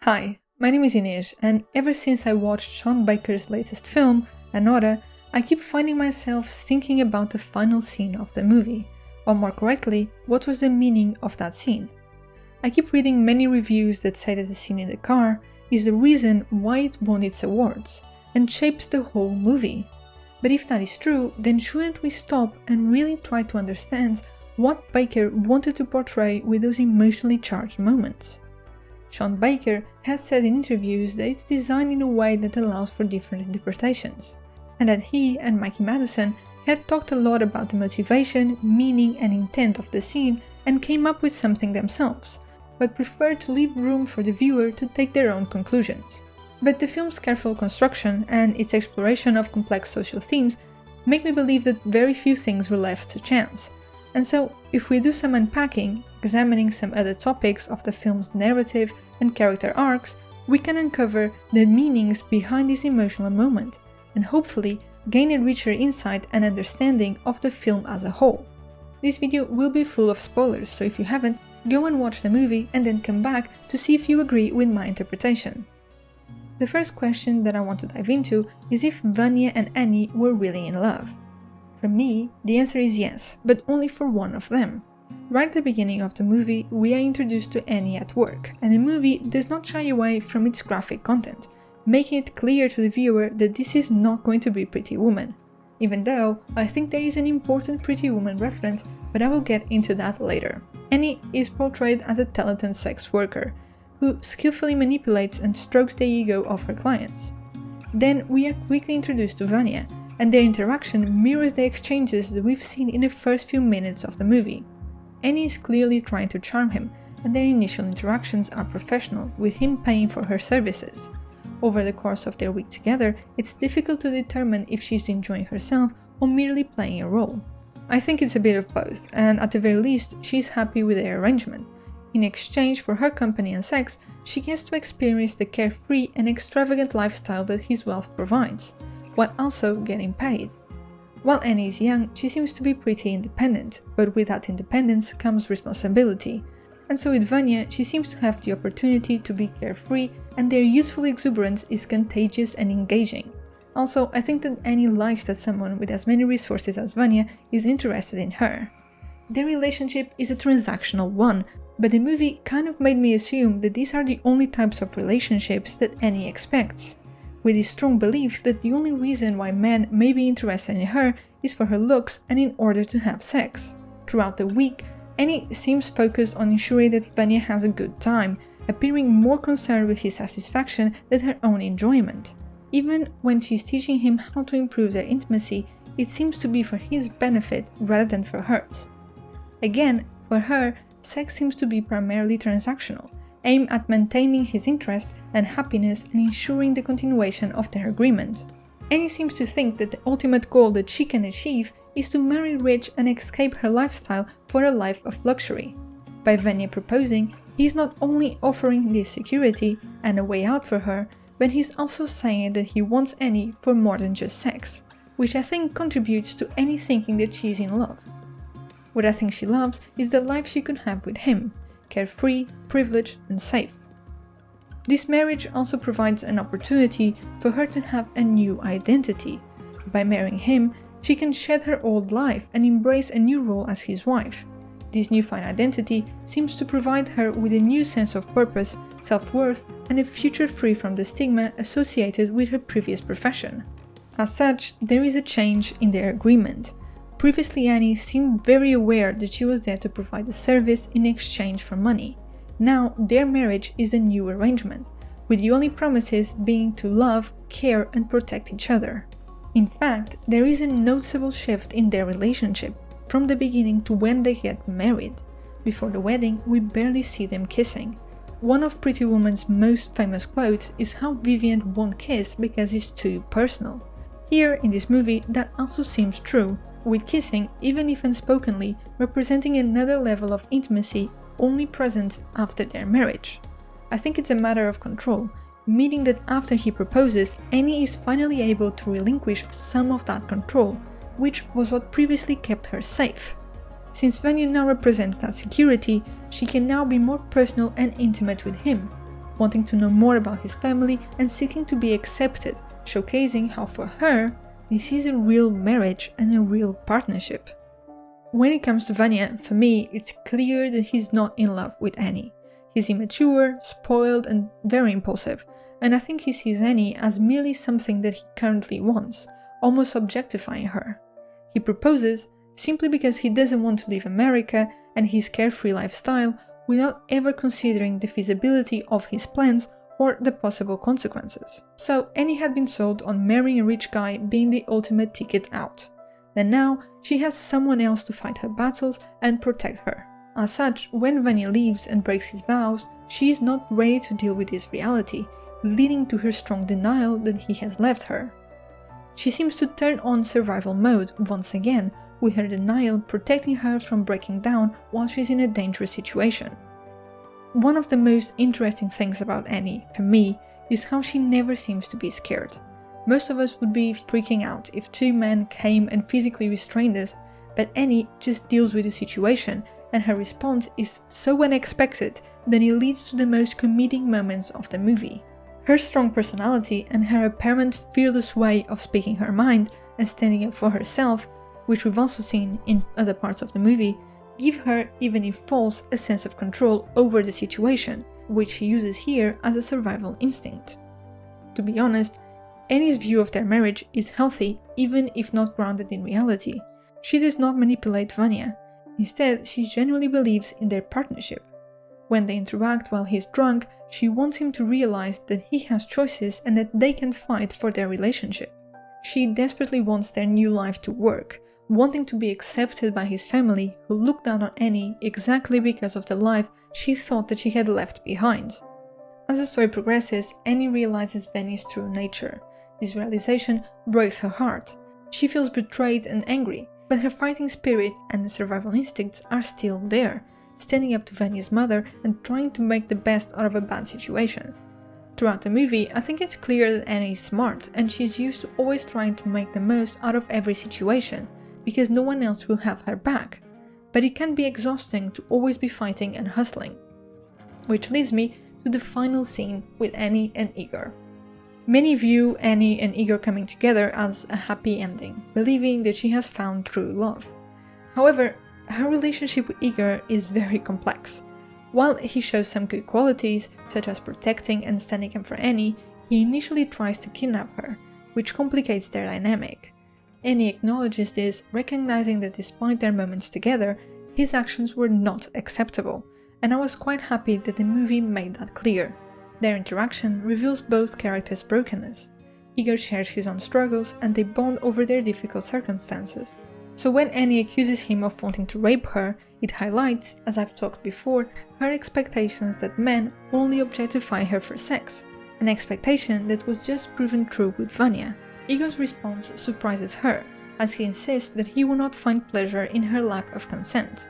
Hi, my name is Inês, and ever since I watched Sean Baker's latest film, Anora, I keep finding myself thinking about the final scene of the movie, or more correctly, what was the meaning of that scene. I keep reading many reviews that say that the scene in the car is the reason why it won its awards, and shapes the whole movie. But if that is true, then shouldn't we stop and really try to understand what Baker wanted to portray with those emotionally charged moments? Sean Baker has said in interviews that it's designed in a way that allows for different interpretations, and that he and Mikey Madison had talked a lot about the motivation, meaning and intent of the scene and came up with something themselves, but preferred to leave room for the viewer to take their own conclusions. But the film's careful construction and its exploration of complex social themes make me believe that very few things were left to chance. And so, if we do some unpacking, examining some other topics of the film's narrative and character arcs, we can uncover the meanings behind this emotional moment, and hopefully gain a richer insight and understanding of the film as a whole. This video will be full of spoilers, so if you haven't, go and watch the movie and then come back to see if you agree with my interpretation. The first question that I want to dive into is if Vanya and Annie were really in love. For me, the answer is yes, but only for one of them. Right at the beginning of the movie, we are introduced to Annie at work, and the movie does not shy away from its graphic content, making it clear to the viewer that this is not going to be Pretty Woman. Even though I think there is an important Pretty Woman reference, but I will get into that later. Annie is portrayed as a talented sex worker, who skillfully manipulates and strokes the ego of her clients. Then we are quickly introduced to Vanya, and their interaction mirrors the exchanges that we've seen in the first few minutes of the movie. Annie is clearly trying to charm him, and their initial interactions are professional, with him paying for her services. Over the course of their week together, it's difficult to determine if she's enjoying herself or merely playing a role. I think it's a bit of both, and at the very least, she's happy with their arrangement. In exchange for her company and sex, she gets to experience the carefree and extravagant lifestyle that his wealth provides, while also getting paid. While Annie is young, she seems to be pretty independent, but with that independence comes responsibility. And so with Vanya, she seems to have the opportunity to be carefree, and their youthful exuberance is contagious and engaging. Also, I think that Annie likes that someone with as many resources as Vanya is interested in her. Their relationship is a transactional one, but the movie kind of made me assume that these are the only types of relationships that Annie expects, with this strong belief that the only reason why men may be interested in her is for her looks and in order to have sex. Throughout the week, Annie seems focused on ensuring that Vanya has a good time, appearing more concerned with his satisfaction than her own enjoyment. Even when she's teaching him how to improve their intimacy, it seems to be for his benefit rather than for hers. Again, for her, sex seems to be primarily transactional, aimed at maintaining his interest and happiness and ensuring the continuation of their agreement. Annie seems to think that the ultimate goal that she can achieve is to marry rich and escape her lifestyle for a life of luxury. By Vanya proposing, he is not only offering this security and a way out for her, but he's also saying that he wants Annie for more than just sex, which I think contributes to Annie thinking that she's in love. What I think she loves is the life she could have with him, carefree, privileged and safe. This marriage also provides an opportunity for her to have a new identity. By marrying him, she can shed her old life and embrace a new role as his wife. This newfound identity seems to provide her with a new sense of purpose, self-worth, and a future free from the stigma associated with her previous profession. As such, there is a change in their agreement. Previously, Annie seemed very aware that she was there to provide a service in exchange for money. Now, their marriage is a new arrangement, with the only promises being to love, care, and protect each other. In fact, there is a noticeable shift in their relationship, from the beginning to when they get married. Before the wedding, we barely see them kissing. One of Pretty Woman's most famous quotes is how Vivian won't kiss because it's too personal. Here, in this movie, that also seems true, with kissing, even if unspokenly, representing another level of intimacy only present after their marriage. I think it's a matter of control, meaning that after he proposes, Annie is finally able to relinquish some of that control, which was what previously kept her safe. Since Vanya now represents that security, she can now be more personal and intimate with him. wanting to know more about his family and seeking to be accepted, showcasing how for her, this is a real marriage and a real partnership. When it comes to Vanya, for me, it's clear that he's not in love with Annie. He's immature, spoiled, and very impulsive, and I think he sees Annie as merely something that he currently wants, almost objectifying her. He proposes simply because he doesn't want to leave America and his carefree lifestyle without ever considering the feasibility of his plans or the possible consequences. So Annie had been sold on marrying a rich guy being the ultimate ticket out. Then now she has someone else to fight her battles and protect her. As such, when Vanya leaves and breaks his vows, she is not ready to deal with this reality, leading to her strong denial that he has left her. She seems to turn on survival mode once again, with her denial protecting her from breaking down while she's in a dangerous situation. One of the most interesting things about Annie, for me, is how she never seems to be scared. Most of us would be freaking out if two men came and physically restrained us, but Annie just deals with the situation, and her response is so unexpected that it leads to the most comedic moments of the movie. Her strong personality and her apparent fearless way of speaking her mind and standing up for herself, which we've also seen in other parts of the movie, give her, even if false, a sense of control over the situation, which she uses here as a survival instinct. To be honest, Annie's view of their marriage is healthy even if not grounded in reality. She does not manipulate Vanya. Instead, she genuinely believes in their partnership. When they interact while he's drunk, she wants him to realize that he has choices and that they can fight for their relationship. She desperately wants their new life to work, wanting to be accepted by his family, who looked down on Annie exactly because of the life she thought that she had left behind. As the story progresses, Annie realizes Vanya's true nature. This realization breaks her heart. She feels betrayed and angry, but her fighting spirit and the survival instincts are still there, standing up to Vanya's mother and trying to make the best out of a bad situation. Throughout the movie, I think it's clear that Annie is smart and she's used to always trying to make the most out of every situation, because no one else will have her back. But it can be exhausting to always be fighting and hustling. Which leads me to the final scene with Annie and Igor. Many view Annie and Igor coming together as a happy ending, believing that she has found true love. However, her relationship with Igor is very complex. While he shows some good qualities, such as protecting and standing up for Annie, he initially tries to kidnap her, which complicates their dynamic. Annie acknowledges this, recognizing that despite their moments together, his actions were not acceptable, and I was quite happy that the movie made that clear. Their interaction reveals both characters' brokenness. Igor shares his own struggles and they bond over their difficult circumstances. So when Annie accuses him of wanting to rape her, it highlights, as I've talked before, her expectations that men only objectify her for sex, an expectation that was just proven true with Vanya. Igor's response surprises her, as he insists that he will not find pleasure in her lack of consent.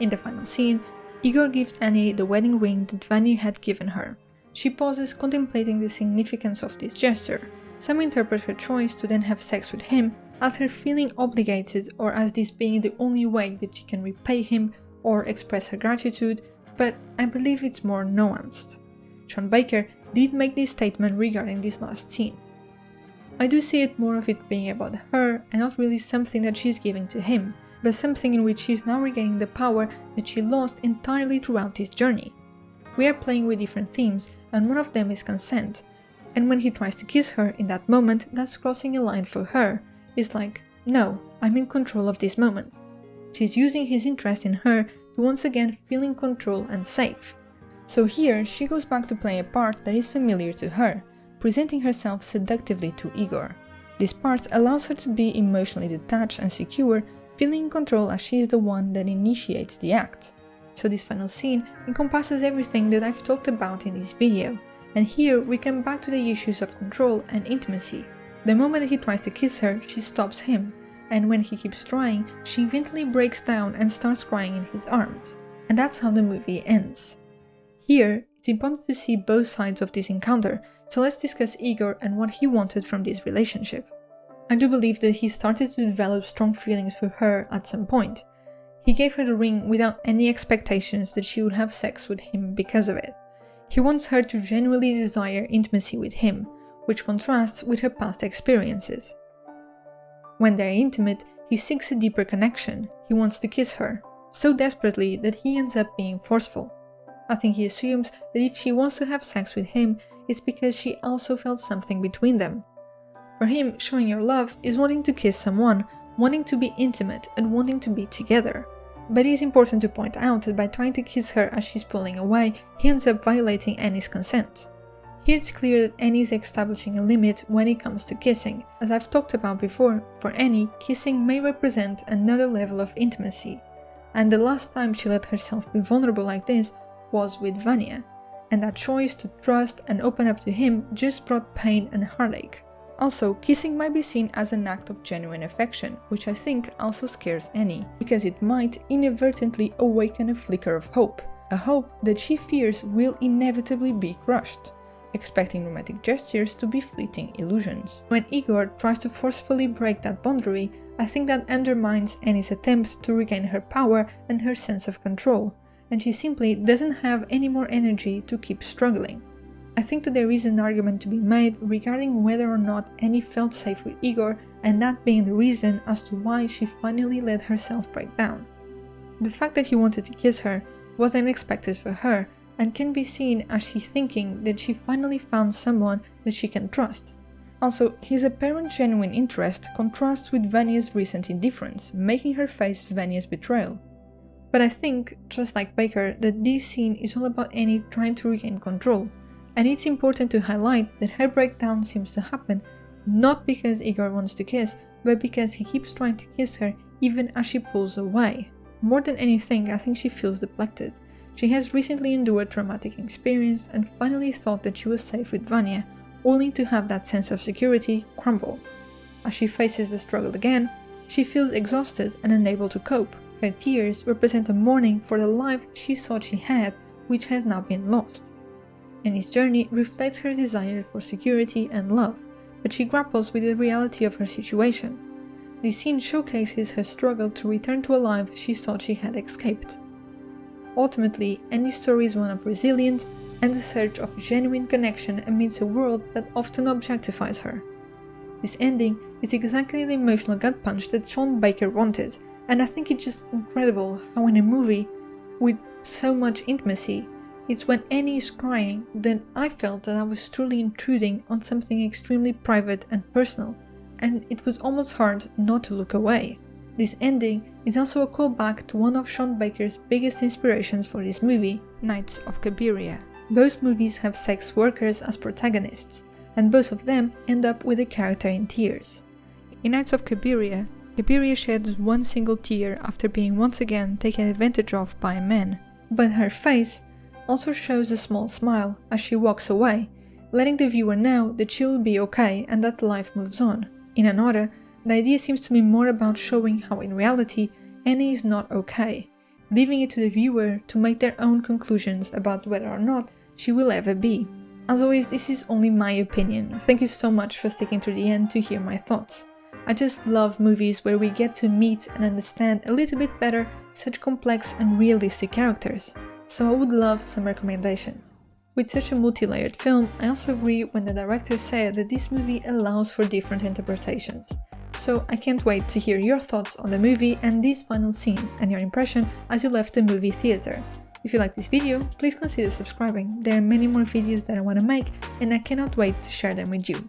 In the final scene, Igor gives Annie the wedding ring that Vanya had given her. She pauses, contemplating the significance of this gesture. Some interpret her choice to then have sex with him as her feeling obligated or as this being the only way that she can repay him or express her gratitude, but I believe it's more nuanced. Sean Baker did make this statement regarding this last scene. I do see it more of it being about her and not really something that she's giving to him, but something in which she's now regaining the power that she lost entirely throughout this journey. We are playing with different themes, and one of them is consent, and when he tries to kiss her in that moment, that's crossing a line for her. It's like, no, I'm in control of this moment. She's using his interest in her to once again feel in control and safe. So here, she goes back to play a part that is familiar to her, presenting herself seductively to Igor. This part allows her to be emotionally detached and secure, feeling in control as she is the one that initiates the act. So this final scene encompasses everything that I've talked about in this video, and here we come back to the issues of control and intimacy. The moment that he tries to kiss her, she stops him, and when he keeps trying, she eventually breaks down and starts crying in his arms. And that's how the movie ends. Here, it's important to see both sides of this encounter, so let's discuss Igor and what he wanted from this relationship. I do believe that he started to develop strong feelings for her at some point. He gave her the ring without any expectations that she would have sex with him because of it. He wants her to genuinely desire intimacy with him, which contrasts with her past experiences. When they're intimate, he seeks a deeper connection. He wants to kiss her, so desperately that he ends up being forceful. I think he assumes that if she wants to have sex with him, it's because she also felt something between them. For him, showing your love is wanting to kiss someone, wanting to be intimate, and wanting to be together. But it is important to point out that by trying to kiss her as she's pulling away, he ends up violating Annie's consent. Here it's clear that Annie is establishing a limit when it comes to kissing. As I've talked about before, for Annie, kissing may represent another level of intimacy. And the last time she let herself be vulnerable like this was with Vanya, and that choice to trust and open up to him just brought pain and heartache. Also, kissing might be seen as an act of genuine affection, which I think also scares Annie, because it might inadvertently awaken a flicker of hope, a hope that she fears will inevitably be crushed, expecting romantic gestures to be fleeting illusions. When Igor tries to forcefully break that boundary, I think that undermines Annie's attempts to regain her power and her sense of control, and she simply doesn't have any more energy to keep struggling. I think that there is an argument to be made regarding whether or not Annie felt safe with Igor, and that being the reason as to why she finally let herself break down. The fact that he wanted to kiss her was unexpected for her, and can be seen as she thinking that she finally found someone that she can trust. Also, his apparent genuine interest contrasts with Vanya's recent indifference, making her face Vanya's betrayal. But I think, just like Baker, that this scene is all about Annie trying to regain control, and it's important to highlight that her breakdown seems to happen not because Igor wants to kiss, but because he keeps trying to kiss her even as she pulls away. More than anything, I think she feels depleted. She has recently endured a traumatic experience and finally thought that she was safe with Vanya, only to have that sense of security crumble. As she faces the struggle again, she feels exhausted and unable to cope. Her tears represent a mourning for the life she thought she had, which has now been lost. Annie's journey reflects her desire for security and love, but she grapples with the reality of her situation. This scene showcases her struggle to return to a life she thought she had escaped. Ultimately, Annie's story is one of resilience and the search of genuine connection amidst a world that often objectifies her. This ending is exactly the emotional gut punch that Sean Baker wanted, and I think it's just incredible how in a movie with so much intimacy, it's when Annie is crying that I felt that I was truly intruding on something extremely private and personal, and it was almost hard not to look away. This ending is also a callback to one of Sean Baker's biggest inspirations for this movie, Nights of Cabiria. Both movies have sex workers as protagonists, and both of them end up with a character in tears. In Nights of Cabiria, Cabiria sheds one single tear after being once again taken advantage of by a man, but her face also shows a small smile as she walks away, letting the viewer know that she will be okay and that life moves on. In Anora, the idea seems to be more about showing how in reality Annie is not okay, leaving it to the viewer to make their own conclusions about whether or not she will ever be. As always, this is only my opinion. Thank you so much for sticking to the end to hear my thoughts. I just love movies where we get to meet and understand a little bit better such complex and realistic characters. So I would love some recommendations. With such a multi-layered film, I also agree when the director said that this movie allows for different interpretations. So I can't wait to hear your thoughts on the movie and this final scene and your impression as you left the movie theater. If you like this video, please consider subscribing. There are many more videos that I want to make and I cannot wait to share them with you.